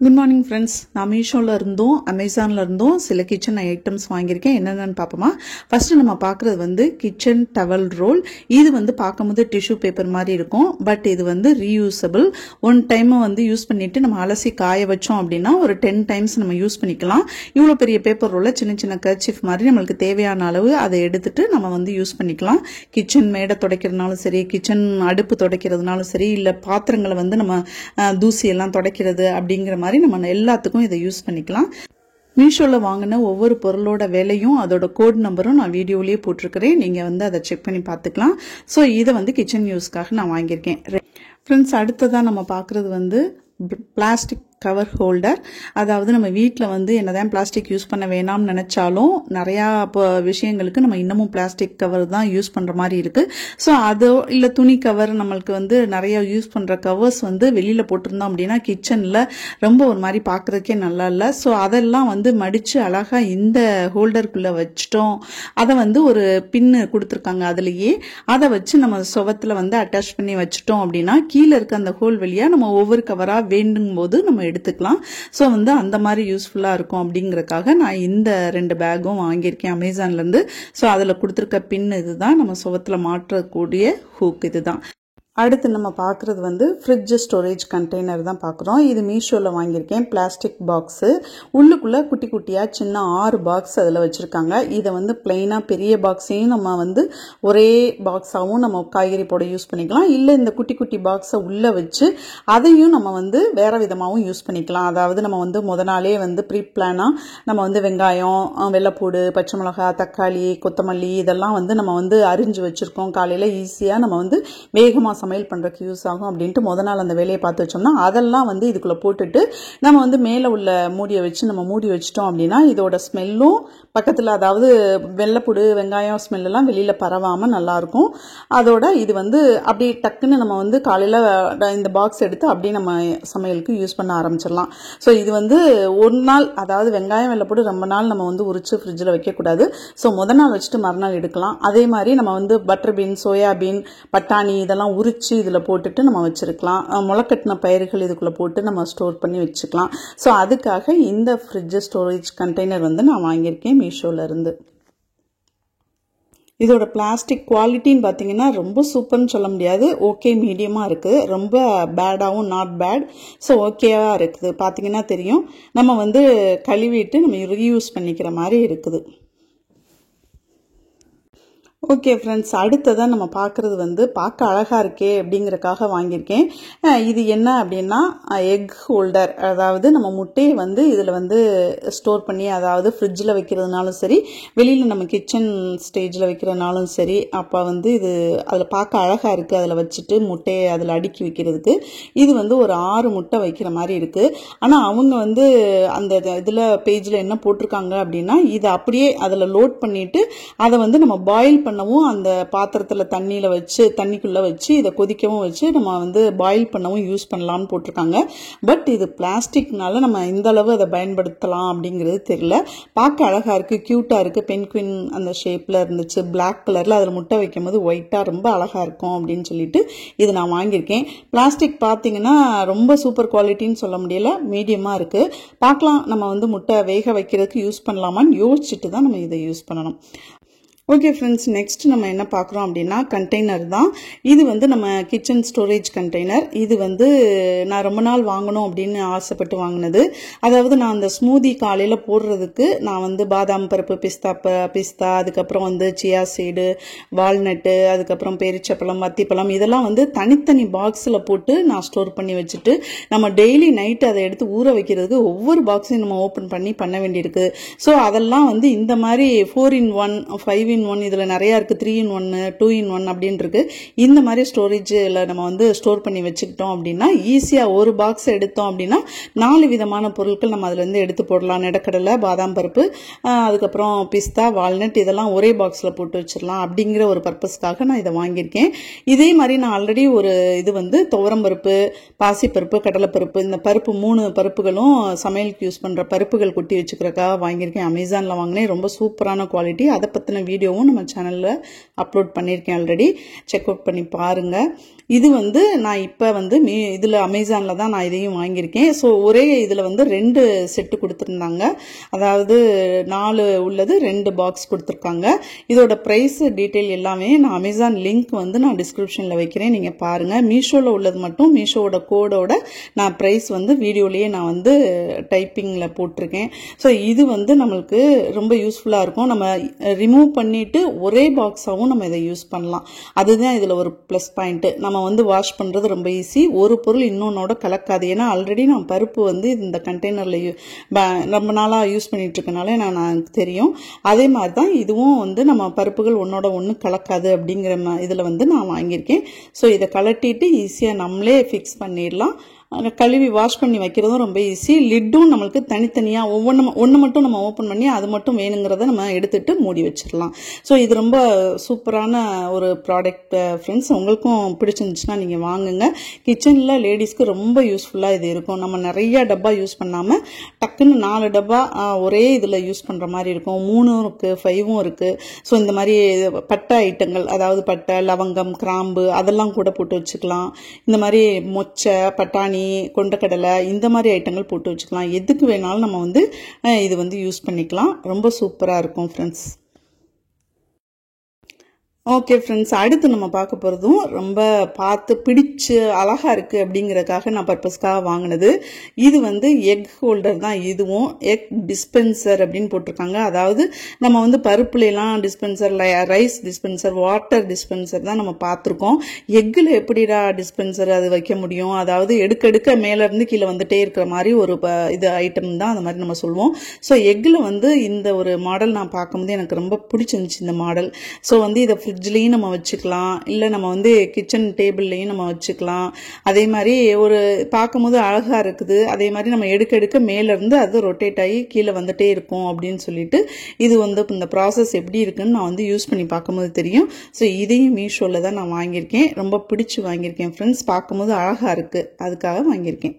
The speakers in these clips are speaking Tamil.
Good morning friends. நான் மீஷோவில் இருந்தும் அமேசானில் இருந்தும் சில கிச்சன் ஐட்டம்ஸ் வாங்கியிருக்கேன். என்னென்னு பார்ப்போமா? ஃபர்ஸ்ட் நம்ம பார்க்குறது வந்து கிச்சன் டவல் ரோல். இது வந்து பார்க்கும்போது டிஷ்யூ பேப்பர் மாதிரி இருக்கும். பட் இது வந்து ரீயூசபிள். ஒன் டைம் வந்து யூஸ் பண்ணிட்டு நம்ம அலசி காய வச்சோம் அப்படின்னா ஒரு 10 டைம்ஸ் நம்ம யூஸ் பண்ணிக்கலாம். இவ்வளோ பெரிய பேப்பர் ரோலை சின்ன சின்ன கர்ச்சீஃப் மாதிரி நம்மளுக்கு தேவையான அளவு அதை எடுத்துட்டு நம்ம வந்து யூஸ் பண்ணிக்கலாம். கிச்சன் மேடை துடைக்கிறதுனாலும் சரி, கிச்சன் அடுப்பு துடைக்கிறதுனாலும் சரி, இல்லை பாத்திரங்களை வந்து நம்ம தூசியெல்லாம் துடைக்கிறது அப்படிங்கிற மாதிரி நம்ம எல்லாத்துக்கும் இதை யூஸ் பண்ணிக்கலாம். மீஷோவில் வாங்கின ஒவ்வொரு பொருளோட விலையும் அதோட கோட் நம்பரும் நான் வீடியோலயே போட்டிருக்கிறேன். நீங்கள் வந்து அதை செக் பண்ணி பார்த்துக்கலாம். ஸோ இதை வந்து கிச்சன் யூஸ்க்காக நான் வாங்கியிருக்கேன். ஃப்ரெண்ட்ஸ், அடுத்ததான் நம்ம பார்க்குறது வந்து பிளாஸ்டிக் கவர் ஹோல்டர். அதாவது நம்ம வீட்டில் வந்து என்னதான் பிளாஸ்டிக் யூஸ் பண்ண வேணாம்னு நினைச்சாலும் நிறையா விஷயங்களுக்கு நம்ம இன்னமும் பிளாஸ்டிக் கவர் தான் யூஸ் பண்ணுற மாதிரி இருக்கு. ஸோ அதோ இல்லை துணி கவர், நம்மளுக்கு வந்து நிறைய யூஸ் பண்ணுற கவர்ஸ் வந்து வெளியில் போட்டிருந்தோம் அப்படின்னா கிச்சனில் ரொம்ப ஒரு மாதிரி பார்க்குறதுக்கே நல்லா இல்லை. ஸோ அதெல்லாம் வந்து மடித்து அழகாக இந்த ஹோல்டருக்குள்ளே வச்சிட்டோம். அதை வந்து ஒரு பின்னு கொடுத்துருக்காங்க. அதுலேயே அதை வச்சு நம்ம சுவத்தில் வந்து அட்டாச் பண்ணி வச்சிட்டோம் அப்படின்னா கீழே இருக்க அந்த ஹோல் வழியாக நம்ம ஒவ்வொரு கவராக வேண்டும் போது நம்ம எடுத்துக்கலாம். ஸோ வந்து அந்த மாதிரி யூஸ்ஃபுல்லாக இருக்கும் அப்படிங்கறக்காக நான் இந்த 2 பேக்கும் வாங்கியிருக்கேன் அமேசான்ல இருந்து. ஸோ அதில் கொடுத்துருக்க பின் இதுதான், நம்ம சுவத்துல மாற்றக்கூடிய ஹூக் இதுதான். அடுத்து நம்ம பார்க்குறது வந்து ஃப்ரிட்ஜ் ஸ்டோரேஜ் கண்டெய்னர் தான் பார்க்குறோம். இது மீஷோவில் வாங்கியிருக்கேன். பிளாஸ்டிக் பாக்ஸு, உள்ளுக்குள்ளே குட்டி குட்டியாக சின்ன 6 பாக்ஸ் அதில் வச்சுருக்காங்க. இதை வந்து பிளெயினாக பெரிய பாக்ஸையும் நம்ம வந்து ஒரே பாக்ஸாகவும் நம்ம காய்கறி போட யூஸ் பண்ணிக்கலாம். இல்லை இந்த குட்டி குட்டி பாக்ஸை உள்ளே வச்சு அதையும் நம்ம வந்து வேறு விதமாகவும் யூஸ் பண்ணிக்கலாம். அதாவது நம்ம வந்து முத நாளே வந்து ப்ரீ பிளானாக நம்ம வந்து வெங்காயம், வெள்ளைப்பூடு, பச்சை மிளகா, தக்காளி, கொத்தமல்லி இதெல்லாம் வந்து நம்ம வந்து அரிஞ்சு வச்சுருக்கோம். காலையில் ஈஸியாக நம்ம வந்து வேகமாக சமையல் பண்ணுறதுக்கு யூஸ் ஆகும் அப்படின்ட்டு முத நாள் அந்த வேலையை பார்த்து வச்சோம்னா அதெல்லாம் வந்து இதுக்குள்ளே போட்டுட்டு நம்ம வந்து மேலே உள்ள மூடியை வச்சு நம்ம மூடி வச்சிட்டோம் அப்படின்னா இதோட ஸ்மெல்லும் பக்கத்தில், அதாவது வெள்ளைப்பூடு வெங்காயம் ஸ்மெல்லாம் வெளியில் பரவாமல் நல்லாயிருக்கும். அதோட இது வந்து அப்படியே டக்குன்னு நம்ம வந்து காலையில் இந்த பாக்ஸ் எடுத்து அப்படியே நம்ம சமையலுக்கு யூஸ் பண்ண ஆரம்பிச்சிடலாம். ஸோ இது வந்து ஒரு நாள், அதாவது வெங்காயம் வெள்ளைப்பூடு ரொம்ப நாள் நம்ம வந்து உரிச்சு ஃப்ரிட்ஜில் வைக்கக்கூடாது. ஸோ முத நாள் வச்சுட்டு மறுநாள் எடுக்கலாம். அதே மாதிரி நம்ம வந்து பட்டர் பீன், சோயாபீன், பட்டாணி இதெல்லாம் உரிச்சு இதில் போட்டுட்டு நம்ம வச்சிருக்கலாம். முளைக்கட்டின பயிர்கள் இதுக்குள்ளே போட்டு நம்ம ஸ்டோர் பண்ணி வச்சுக்கலாம். ஸோ அதுக்காக இந்த ஃப்ரிட்ஜ் ஸ்டோரேஜ் கண்டெய்னர் வந்து நான் வாங்கியிருக்கேன் மீஷோல இருந்து. இதோட பிளாஸ்டிக் குவாலிட்டின்னு பார்த்தீங்கன்னா ரொம்ப சூப்பர்னு சொல்ல முடியாது. ஓகே, மீடியமாக இருக்குது. ரொம்ப பேடாகவும் நாட் பேட். ஸோ ஓகேவாக இருக்குது. பார்த்தீங்கன்னா தெரியும், நம்ம வந்து கழுவிட்டு நம்ம ரீயூஸ் பண்ணிக்கிற மாதிரி இருக்குது. ஓகே ஃப்ரெண்ட்ஸ், அடுத்ததான் நம்ம பார்க்குறது வந்து பார்க்க அழகாக இருக்கே அப்படிங்கிறக்காக வாங்கியிருக்கேன். இது என்ன அப்படின்னா எக் ஹோல்டர். அதாவது நம்ம முட்டையை வந்து இதில் வந்து ஸ்டோர் பண்ணி, அதாவது ஃப்ரிட்ஜில் வைக்கிறதுனாலும் சரி, வெளியில் நம்ம கிச்சன் ஸ்டேஜில் வைக்கிறதுனாலும் சரி, அப்போ வந்து இது அதில் பார்க்க அழகாக இருக்குது. அதில் வச்சுட்டு முட்டையை அதில் அடுக்கி வைக்கிறதுக்கு இது வந்து ஒரு 6 முட்டை வைக்கிற மாதிரி இருக்குது. ஆனால் அவங்க வந்து அந்த இதில் பேஜில் என்ன போட்டிருக்காங்க அப்படின்னா இதை அப்படியே அதில் லோட் பண்ணிவிட்டு அதை வந்து நம்ம பாயில் பண்ணவும் அந்த பாத்திரத்தில் தண்ணிக்குள்ளே வச்சு இதை கொதிக்கவும் வச்சு நம்ம வந்து பாயில் பண்ணவும் யூஸ் பண்ணலாம்னு போட்டிருக்காங்க. பட் இது பிளாஸ்டிக்னால நம்ம இந்த அளவு அதை பயன்படுத்தலாம் அப்படிங்கிறது தெரியல. பார்க்க அழகாக இருக்குது, க்யூட்டாக இருக்குது. பென்குயின் அந்த ஷேப்பில் இருந்துச்சு, பிளாக் கலரில். அதில் முட்டை வைக்கும் போது ஒயிட்டாக ரொம்ப அழகாக இருக்கும் அப்படின்னு சொல்லிட்டு இது நான் வாங்கியிருக்கேன். பிளாஸ்டிக் பார்த்தீங்கன்னா ரொம்ப சூப்பர் குவாலிட்டின்னு சொல்ல முடியல, மீடியமாக இருக்குது. பார்க்கலாம், நம்ம வந்து முட்டை வேக வைக்கிறதுக்கு யூஸ் பண்ணலாமான்னு யோசிச்சுட்டு தான் நம்ம இதை யூஸ் பண்ணணும். ஓகே ஃப்ரெண்ட்ஸ், நெக்ஸ்ட் நம்ம என்ன பார்க்குறோம் அப்படின்னா கண்டெய்னர் தான். இது வந்து நம்ம கிச்சன் ஸ்டோரேஜ் கண்டெய்னர். இது வந்து நான் ரொம்ப நாள் வாங்கணும் அப்படின்னு ஆசைப்பட்டு வாங்கினது. அதாவது நான் அந்த ஸ்மூதி காலையில் போடுறதுக்கு நான் வந்து பாதாம் பருப்பு, பிஸ்தா, அதுக்கப்புறம் வந்து சியா சீடு, வால்நட்டு, அதுக்கப்புறம் பேரிச்சப்பழம், அத்திப்பழம் இதெல்லாம் வந்து தனித்தனி பாக்ஸில் போட்டு நான் ஸ்டோர் பண்ணி வச்சுட்டு நம்ம டெய்லி நைட்டு அதை எடுத்து ஊற வைக்கிறதுக்கு ஒவ்வொரு பாக்ஸையும் நம்ம ஓப்பன் பண்ண வேண்டியிருக்கு. ஸோ அதெல்லாம் வந்து இந்த மாதிரி 4in1, 5in1 இதுல நிறைய இருக்கு, 3in1, 2in1 அப்படின்னு இருக்கு. இந்த மாதிரி ஸ்டோரேஜ்ல நம்ம வந்து ஸ்டோர் பண்ணி வச்சுக்கிட்டோம் அப்படின்னா ஈஸியா ஒரு பாக்ஸ் எடுத்தோம் அப்படின்னா 4 விதமான பொருட்கள் நம்ம அதுல இருந்து எடுத்து போடலாம். நிலக்கடலை, பாதாம் பருப்பு, அதுக்கப்புறம் பிஸ்தா, வால்நட் இதெல்லாம் ஒரே பாக்ஸ்ல போட்டு வச்சிடலாம். அப்படிங்கிற ஒரு பர்பஸ்க்காக நான் இதை வாங்கியிருக்கேன். இதே மாதிரி நான் ஆல்ரெடி ஒரு இது வந்து துவரம் பருப்பு, பாசிப்பருப்பு, கடலைப்பருப்பு, இந்த பருப்பு 3 பருப்புகளும் சமையலுக்கு யூஸ் பண்ற பருப்புகள் கொட்டி வச்சுக்கிறதுக்காக வாங்கியிருக்கேன். அமேசான்ல வாங்கினேன். ரொம்ப சூப்பரான குவாலிட்டி. அதை பத்தின வீடியோ வீடியோவும் நம்ம சேனலில் அப்லோட் பண்ணியிருக்கேன் ஆல்ரெடி. செக் அவுட் பண்ணி பாருங்கள். இது வந்து நான் இப்போ வந்து இதில் அமேசானில் தான் நான் இதையும் வாங்கியிருக்கேன். ஸோ ஒரே இதில் வந்து 2 செட்டு கொடுத்துருந்தாங்க. அதாவது 4 உள்ளது 2 பாக்ஸ் கொடுத்துருக்காங்க. இதோட ப்ரைஸ் டீட்டெயில் எல்லாமே நான் அமேசான் லிங்க் வந்து நான் டிஸ்கிரிப்ஷனில் வைக்கிறேன், நீங்கள் பாருங்கள். மீஷோவில் உள்ளது மட்டும் மீஷோவோட கோடோட நான் ப்ரைஸ் வந்து வீடியோலேயே நான் வந்து டைப்பிங்கில் போட்டிருக்கேன். ஸோ இது வந்து நம்மளுக்கு ரொம்ப யூஸ்ஃபுல்லாக இருக்கும். நம்ம ரிமூவ் பண்ணிவிட்டு ஒரே பாக்ஸாகவும் நம்ம இதை யூஸ் பண்ணலாம். அதுதான் இதில் ஒரு ப்ளஸ் பாயிண்ட்டு. நம்ம வந்து வாஷ் பண்ணுறது ரொம்ப ஈஸி. ஒரு பொருள் இன்னொன்னோட கலக்காது. ஏன்னா ஆல்ரெடி நான் பருப்பு வந்து இந்த கண்டெய்னரில் ரொம்ப நாளாக யூஸ் பண்ணிட்டு இருக்கனால எனக்கு தெரியும். அதே மாதிரி தான் இதுவும் வந்து நம்ம பருப்புகள் ஒன்னோட ஒன்று கலக்காது அப்படிங்கிற இதில் வந்து நான் வாங்கியிருக்கேன். ஸோ இதை கலட்டிட்டு ஈஸியாக நம்மளே ஃபிக்ஸ் பண்ணிடலாம். கழுவி வாஷ் பண்ணி வைக்கிறதும் ரொம்ப ஈஸி. லிட்டும் நம்மளுக்கு தனித்தனியாக ஒன்று மட்டும் நம்ம ஓப்பன் பண்ணி அது மட்டும் வேணுங்கிறத நம்ம எடுத்துட்டு மூடி வச்சிடலாம். ஸோ இது ரொம்ப சூப்பரான ஒரு ப்ராடக்ட் ஃப்ரெண்ட்ஸ். உங்களுக்கும் பிடிச்சிருந்துச்சுன்னா நீங்கள் வாங்குங்க. கிச்சனில் லேடிஸ்க்கு ரொம்ப யூஸ்ஃபுல்லாக இது இருக்கும். நம்ம நிறைய டப்பா யூஸ் பண்ணாமல் டக்குன்னு 4 டப்பா ஒரே இதில் யூஸ் பண்ணுற மாதிரி இருக்கும். 3 இருக்குது, 5 இருக்குது. ஸோ இந்த மாதிரி பட்டை ஐட்டங்கள், அதாவது பட்டை, லவங்கம், கிராம்பு அதெல்லாம் கூட போட்டு வச்சுக்கலாம். இந்த மாதிரி மொச்சை, பட்டாணி, கொண்டக்கடலை இந்த மாதிரி ஐட்டங்கள் போட்டு வச்சுக்கலாம். எதுக்கு வேணாலும் நம்ம வந்து இது வந்து யூஸ் பண்ணிக்கலாம். ரொம்ப சூப்பராக இருக்கும் ஃப்ரெண்ட்ஸ். ஓகே ஃப்ரெண்ட்ஸ், அடுத்து நம்ம பார்க்க போகிறதும் ரொம்ப பார்த்து பிடிச்சு அழகாக இருக்குது அப்படிங்கிறதுக்காக நான் பர்பஸ்க்காக வாங்கினது. இது வந்து எக் ஹோல்டர் தான். இதுவும் எக் டிஸ்பென்சர் அப்படின்னு போட்டிருக்காங்க. அதாவது நம்ம வந்து பருப்புலாம் dispenser, rice dispenser, water dispenser தான் நம்ம பார்த்துருக்கோம். எக்கில் எப்படிடா டிஸ்பென்சர் அது வைக்க முடியும்? அதாவது எடுக்க மேலேருந்து கீழே வந்துட்டே இருக்கிற மாதிரி ஒரு இது ஐட்டம் தான் அந்த மாதிரி நம்ம சொல்லுவோம். ஸோ எக்கில் வந்து இந்த ஒரு மாடல் நான் பார்க்கும்போது எனக்கு ரொம்ப பிடிச்சிருந்துச்சு இந்த மாடல். ஸோ வந்து இதை ஃப்ரிட்ஜ்லேயும் நம்ம வச்சுக்கலாம், இல்லை நம்ம வந்து கிச்சன் டேபிள்லையும் நம்ம வச்சுக்கலாம். அதே மாதிரி ஒரு பார்க்கும்போது அழகாக இருக்குது. அதே மாதிரி நம்ம எடுக்க மேலேருந்து அது ரொட்டேட் ஆகி கீழே வந்துட்டே இருக்கும் அப்படின்னு சொல்லிட்டு இது வந்து இந்த ப்ராசஸ் எப்படி இருக்குன்னு நான் வந்து யூஸ் பண்ணி பார்க்கும்போது தெரியும். ஸோ இதையும் மீஷோவில் தான் நான் வாங்கியிருக்கேன். ரொம்ப பிடிச்சி வாங்கியிருக்கேன் ஃப்ரெண்ட்ஸ். பார்க்கும்போது அழகாக இருக்குது, அதுக்காக வாங்கியிருக்கேன்.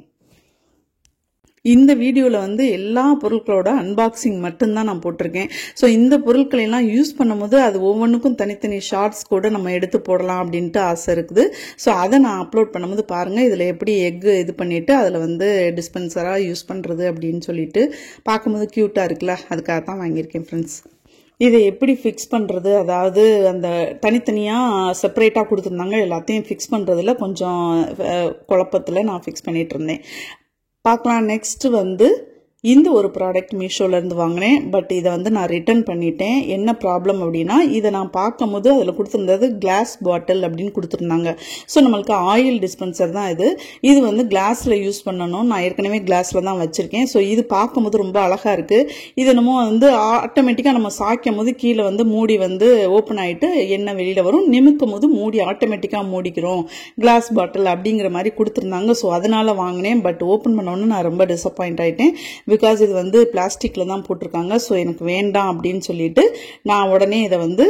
இந்த வீடியோவில் வந்து எல்லா பொருட்களோட அன்பாக்சிங் மட்டும்தான் நான் போட்டிருக்கேன். ஸோ இந்த பொருட்களை எல்லாம் யூஸ் பண்ணும்போது அது ஒவ்வொன்றுக்கும் தனித்தனி ஷார்ட்ஸ் கூட நம்ம எடுத்து போடலாம் அப்படின்ட்டு ஆசை இருக்குது. ஸோ அதை நான் அப்லோட் பண்ணும்போது பாருங்கள், இதில் எப்படி எக்கு இது பண்ணிவிட்டு அதில் வந்து டிஸ்பென்சராக யூஸ் பண்ணுறது அப்படின்னு சொல்லிட்டு பார்க்கும்போது க்யூட்டாக இருக்குல்ல, அதுக்காக தான் வாங்கியிருக்கேன் ஃப்ரெண்ட்ஸ். இதை எப்படி ஃபிக்ஸ் பண்ணுறது, அதாவது அந்த தனித்தனியாக செப்பரேட்டாக கொடுத்துருந்தாங்க, எல்லாத்தையும் ஃபிக்ஸ் பண்ணுறதுல கொஞ்சம் குழப்பத்தில் நான் ஃபிக்ஸ் பண்ணிகிட்டு இருந்தேன். பார்க்கலாம். நெக்ஸ்ட் வந்து இந்த ஒரு ப்ராடக்ட் மீஷோலேருந்து வாங்கினேன். பட் இதை வந்து நான் ரிட்டர்ன் பண்ணிட்டேன். என்ன ப்ராப்ளம் அப்படின்னா, இதை நான் பார்க்கும்போது அதில் கொடுத்துருந்தது கிளாஸ் பாட்டில் அப்படின்னு கொடுத்துருந்தாங்க. ஸோ நம்மளுக்கு ஆயில் டிஸ்பென்சர் தான் இது. இது வந்து கிளாஸில் யூஸ் பண்ணணும். நான் ஏற்கனவே கிளாஸில் தான் வச்சுருக்கேன். ஸோ இது பார்க்கும்போது ரொம்ப அழகாக இருக்குது. இது நம்ம வந்து ஆட்டோமேட்டிக்காக நம்ம சாய்க்கும் போது கீழே வந்து மூடி வந்து ஓப்பன் ஆகிட்டு எண்ணெய் வெளியில் வரும். நிமிக்கும் போது மூடி ஆட்டோமேட்டிக்காக மூடிக்கிறோம் கிளாஸ் பாட்டில் அப்படிங்கிற மாதிரி கொடுத்துருந்தாங்க. ஸோ அதனால் வாங்கினேன். பட் ஓப்பன் பண்ணோன்னு நான் ரொம்ப டிசப்பாயிண்ட் ஆகிட்டேன். பிகாஸ் இது வந்து பிளாஸ்டிக்கில் தான் போட்டிருக்காங்க. ஸோ எனக்கு வேண்டாம் அப்படின்னு சொல்லிட்டு நான் உடனே இதை வந்து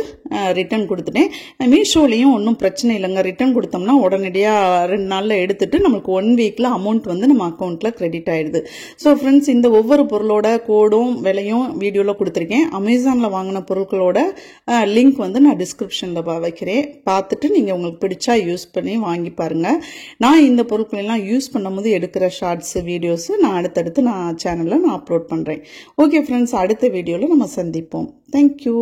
ரிட்டர்ன் கொடுத்துட்டேன். மீஷோலையும் ஒன்றும் பிரச்சனை இல்லைங்க. ரிட்டர்ன் கொடுத்தோம்னா உடனடியாக 2 நாளில் எடுத்துட்டு நம்மளுக்கு 1 வீக்கில் அமௌண்ட் வந்து நம்ம அக்கௌண்ட்டில் கிரெடிட் ஆகிடுது. ஸோ ஃப்ரெண்ட்ஸ், இந்த ஒவ்வொரு பொருளோட கோடும் விலையும் வீடியோவில் கொடுத்துருக்கேன். அமேசானில் வாங்கின பொருட்களோட லிங்க் வந்து நான் டிஸ்கிரிப்ஷனில் வைக்கிறேன். பார்த்துட்டு நீங்கள் உங்களுக்கு பிடிச்சா யூஸ் பண்ணி வாங்கி பாருங்கள். நான் இந்த பொருட்களெல்லாம் யூஸ் பண்ணும்போது எடுக்கிற ஷார்ட்ஸு வீடியோஸு நான் அடுத்தடுத்து நான் சேனலில் நான் அப்லோட் பண்ணுறேன். ஓகே ஃப்ரெண்ட்ஸ், அடுத்த வீடியோவில் நம்ம சந்திப்போம். தேங்க்யூ.